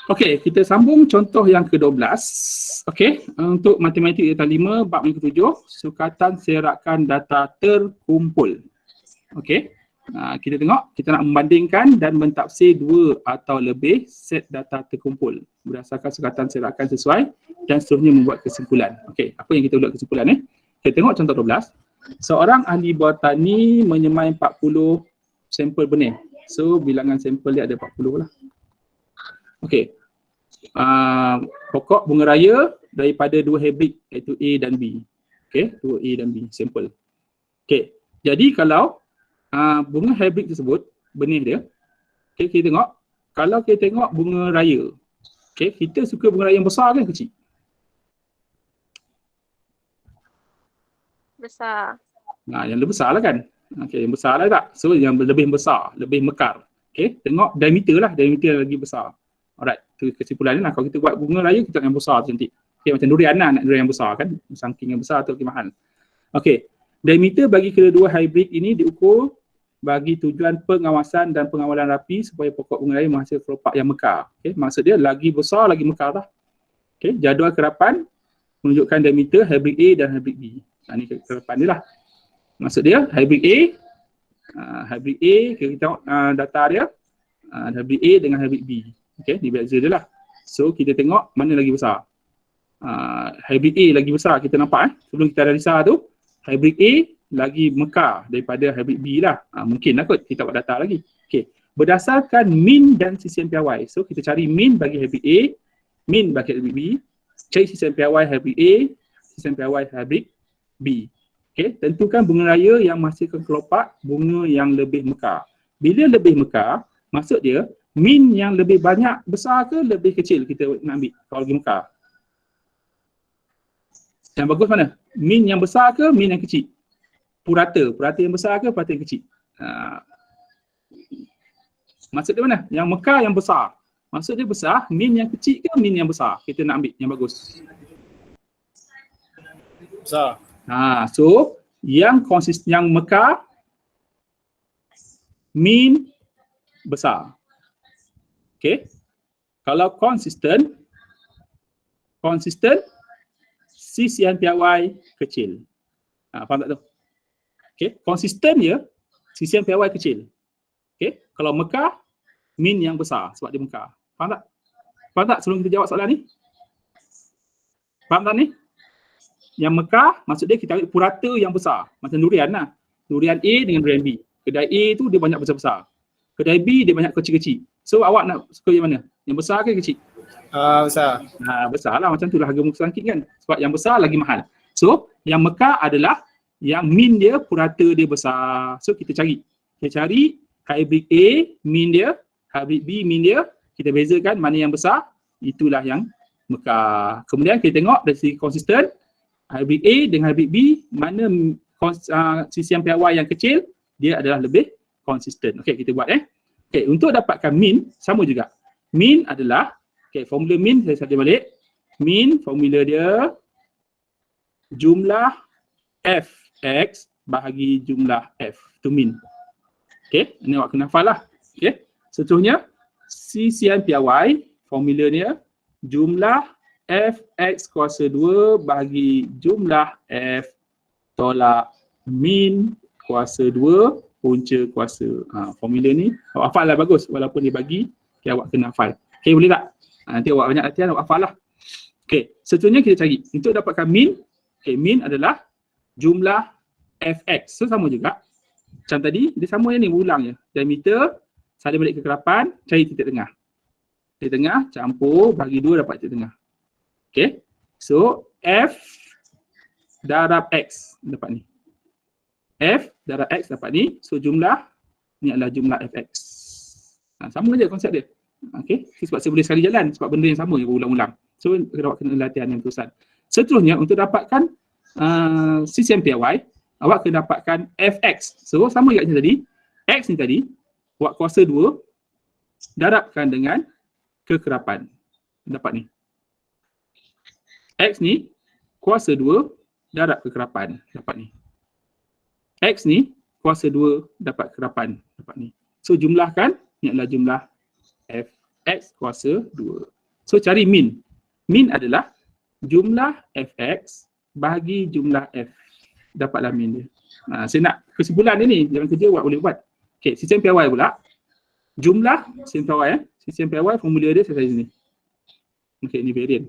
Okey, kita sambung contoh yang ke-12. Okey, untuk matematik data 5, bab yang ke-7, sukatan serakan data terkumpul. Okey, kita tengok, kita nak membandingkan dan mentafsir dua atau lebih set data terkumpul berdasarkan sukatan serakan sesuai dan seterusnya membuat kesimpulan. Okey, apa yang kita buat kesimpulan ni? Kita tengok contoh 12. Seorang ahli botani menyemai 40 sampel benih. So, bilangan sampel dia ada 40 lah. Okey. Pokok bunga raya daripada dua hibrid iaitu A dan B. Okey, dua A dan B sampel. Okey. Jadi kalau bunga hibrid tersebut, benih dia, okey, kita tengok, kalau kita tengok bunga raya, okey, kita suka bunga raya yang besar ke kecil? Besar. Yang lebih besar lah kan. Okey, yang besar lah tak? So yang lebih besar, lebih mekar. Okey, tengok diameter lah, diameter lagi besar. Alright, tu kesimpulan ni lah. Kalau kita buat bunga raya, kita nak yang besar cantik. Okey, macam durian lah, nak durian yang besar kan. Sangking yang besar tu lagi mahal. Okey, diameter bagi kedua hybrid ini diukur bagi tujuan pengawasan dan pengawalan rapi supaya pokok bunga raya menghasilkan kelopak yang mekar. Okey, maksud dia lagi besar, lagi mekar lah. Okey, jadual kerapan menunjukkan diameter hybrid A dan hybrid B. Ni kerapan dia lah. Maksud dia hybrid A, kita tengok data dia, hybrid A dengan hybrid B. Okey, ni beza dia lah. So kita tengok mana lagi besar. Hybrid A lagi besar, kita nampak sebelum kita analisa tu, hybrid A lagi mekar daripada hybrid B lah. Mungkin lah kot, kita buat data lagi. Okey, berdasarkan min dan sisian piawai. So kita cari min bagi hybrid A, min bagi hybrid B, cari sisian piawai hybrid A, sisian piawai hybrid B. Okey, tentukan bunga raya yang menghasilkan kelopak bunga yang lebih mekar. Bila lebih mekar, maksud dia min yang lebih banyak besar ke lebih kecil kita nak ambil kalau lagi mekar? Yang bagus mana? Min yang besar ke min yang kecil? Purata yang besar ke purata yang kecil? Maksud dia mana? Yang mekar yang besar. Maksud dia besar, min yang kecil ke min yang besar? Kita nak ambil yang bagus. Besar. So yang konsisten, yang mekar, min besar. Okey. Kalau konsisten, sisian piawai kecil. Faham tak tu? Okey, konsisten dia, sisian piawai kecil. Okey, kalau mekar, min yang besar sebab dia mekar. Faham tak? Faham tak sebelum kita jawab soalan ni? Faham tak ni? Yang mekar, maksud dia kita ambil purata yang besar. Macam durian lah. Durian A dengan durian B. Kedai A tu dia banyak besar-besar. Kedai B dia banyak kecil-kecil. So awak nak suka yang mana? Yang besar ke kecil? Besar. Besar lah, macam tu lah harga muka sangkit kan. Sebab yang besar lagi mahal. So yang mekar adalah yang min dia, purata dia besar. So kita cari. Kita cari hybrid A, min dia. Hybrid B, min dia. Kita bezakan mana yang besar. Itulah yang mekar. Kemudian kita tengok dari segi konsisten. Hybrid A dengan hybrid B, mana sisian piawai yang kecil, dia adalah lebih konsisten. Okey, kita buat Okey, untuk dapatkan min, sama juga. Min adalah, formula min, saya salin balik. Min, formula dia, jumlah fx bahagi jumlah f. Itu min. Okey, ini awak kena hafal lah. Okey, seterusnya, sisian piawai, formula dia, jumlah fx kuasa 2 bahagi jumlah f tolak min kuasa 2 punca kuasa. Formula ni awak hafal lah bagus walaupun dia bagi, awak kena hafal. Okey, boleh tak? Nanti awak banyak latihan, awak hafal lah. Okey, seterusnya kita cari untuk dapatkan min. Okey, min adalah jumlah fx. So sama juga macam tadi, dia sama yang ni, berulang je. Diameter, salin balik ke kerapan, cari titik tengah. Titik tengah campur bagi 2 dapat titik tengah. Okay, so F darab X dapat ni. F darab X dapat ni. So jumlah ni adalah jumlah Fx. Sama je konsep dia. Okay, sebab saya boleh sekali jalan. Sebab benda yang sama yang berulang-ulang. So awak kena latihan yang terusan. Seterusnya untuk dapatkan sisian piawai, awak kena dapatkan Fx. So sama juga macam tadi. X ni tadi, awak kuasa 2 darabkan dengan kekerapan. Dapat ni. X ni kuasa 2 darab kekerapan, dapat ni. X ni kuasa 2 dapat kekerapan, dapat ni. So jumlahkan, ni adalah jumlah Fx kuasa 2. So cari min. Min adalah jumlah fx bahagi jumlah f. Dapatlah min dia. Saya nak kesimpulan dia ni, jangan kerja boleh buat. Okey, sistem PY pula. Jumlah sistem PY Sistem PY formula dia saya sini. Okey, ni variant.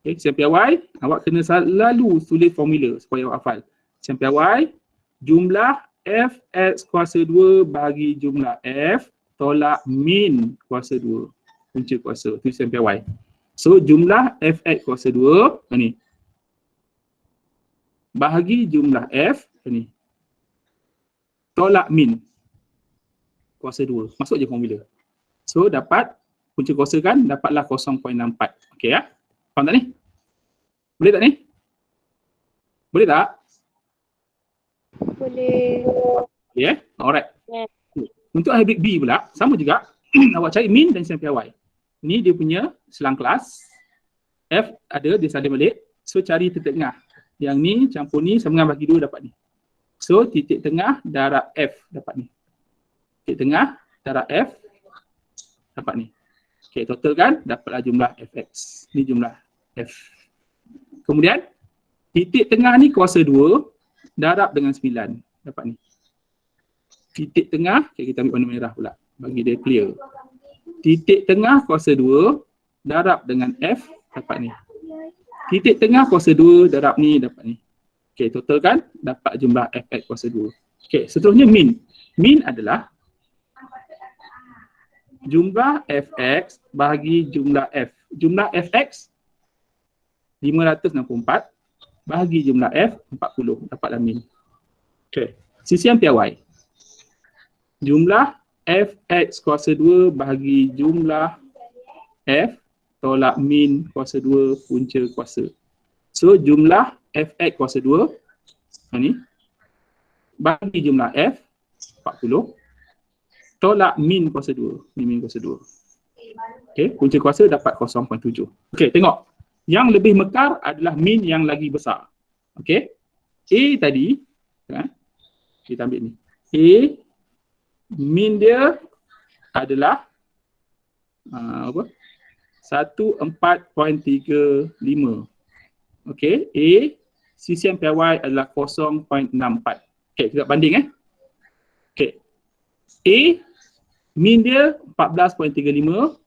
Okey, sistem PY awak kena selalu tulis formula supaya awak hafal. Sistem PY jumlah fx kuasa 2 bahagi jumlah f tolak min kuasa 2 punca kuasa. Itu sistem PY. So jumlah fx kuasa 2 ni bahagi jumlah f ni tolak min kuasa 2. Masuk je formula. So dapat punca kuasa kan, dapatlah 0.64. Okey ya. Faham tak ni? Boleh tak ni? Boleh tak? Boleh. Ya. Yeah? Alright. Yeah. Untuk hybrid B pula sama juga. Awak cari min dan sistem PY. Ni dia punya selang kelas. F ada, dia salin balik. So cari titik tengah. Yang ni campur ni sama dengan bagi 2 dapat ni. So titik tengah darab F dapat ni. Titik tengah darab F dapat ni. Okey, total kan dapatlah jumlah fx. Ni jumlah f. Kemudian titik tengah ni kuasa 2 darab dengan 9 dapat ni. Titik tengah, okay, kita ambil warna merah pula bagi dia clear. Titik tengah kuasa 2 darab dengan f dapat ni. Titik tengah kuasa 2 darab ni dapat ni. Okey, total kan dapat jumlah fx kuasa 2. Okey, seterusnya min. Min adalah jumlah fx bahagi jumlah f. Jumlah fx 564 bahagi jumlah f 40 dapatlah min. Okey, CCM PY. Jumlah fx kuasa 2 bahagi jumlah f tolak min kuasa 2 punca kuasa. So jumlah fx kuasa 2 ni bagi jumlah f 40 tolak min kuasa 2. Ni min kuasa 2. Okey, punca kuasa dapat 0.7. Okey, tengok. Yang lebih mekar adalah min yang lagi besar. Okey. A tadi, kan? Kita ambil ni. A min dia adalah apa? 14.35. Okey, A CCM PY adalah 0.64. Okey, kita banding Okey. A min dia 14.35,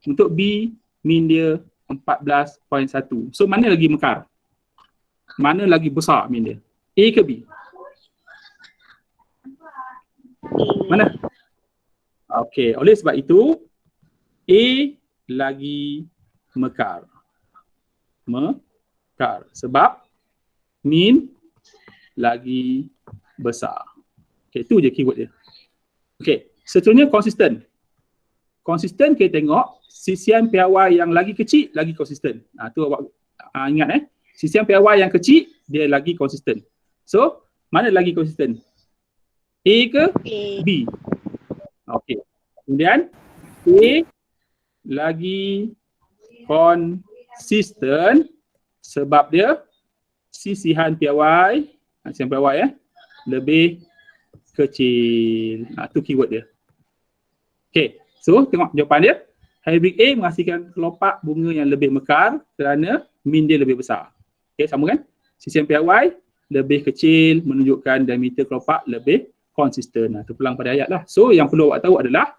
untuk B min dia 14.1. So mana lagi mekar? Mana lagi besar min dia? A ke B? Mana? Okey, oleh sebab itu A lagi mekar. Mekar sebab min lagi besar. Okey, itu je keyword dia. Okey, seterusnya konsisten. Konsisten kita tengok CCM PY yang lagi kecil lagi konsisten. Tu awak ingat CCM PY yang kecil dia lagi konsisten. So, mana lagi konsisten? A ke B? Okey. Kemudian A lagi konsisten sebab dia sisihan PY, CCM PY lebih kecil. Tu keyword dia. Okey. So, tengok jawapan dia. Hybrid A menghasilkan kelopak bunga yang lebih mekar kerana min dia lebih besar. Okey, sama kan? CCM PY lebih kecil menunjukkan diameter kelopak lebih konsisten. Itu pulang pada ayat lah. So, yang perlu awak tahu adalah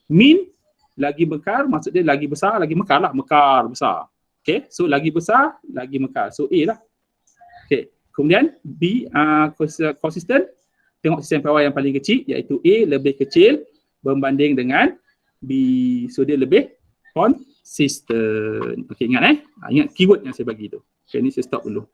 min lagi mekar, maksud dia lagi besar, lagi mekar lah. Mekar, besar. Okey, so lagi besar, lagi mekar. So, A lah. Okey, kemudian B, konsisten. Tengok CCM PY yang paling kecil, iaitu A lebih kecil berbanding dengan B. So dia lebih konsisten. Okey, ingat ingat keyword yang saya bagi tu. Okey, ni saya stop dulu.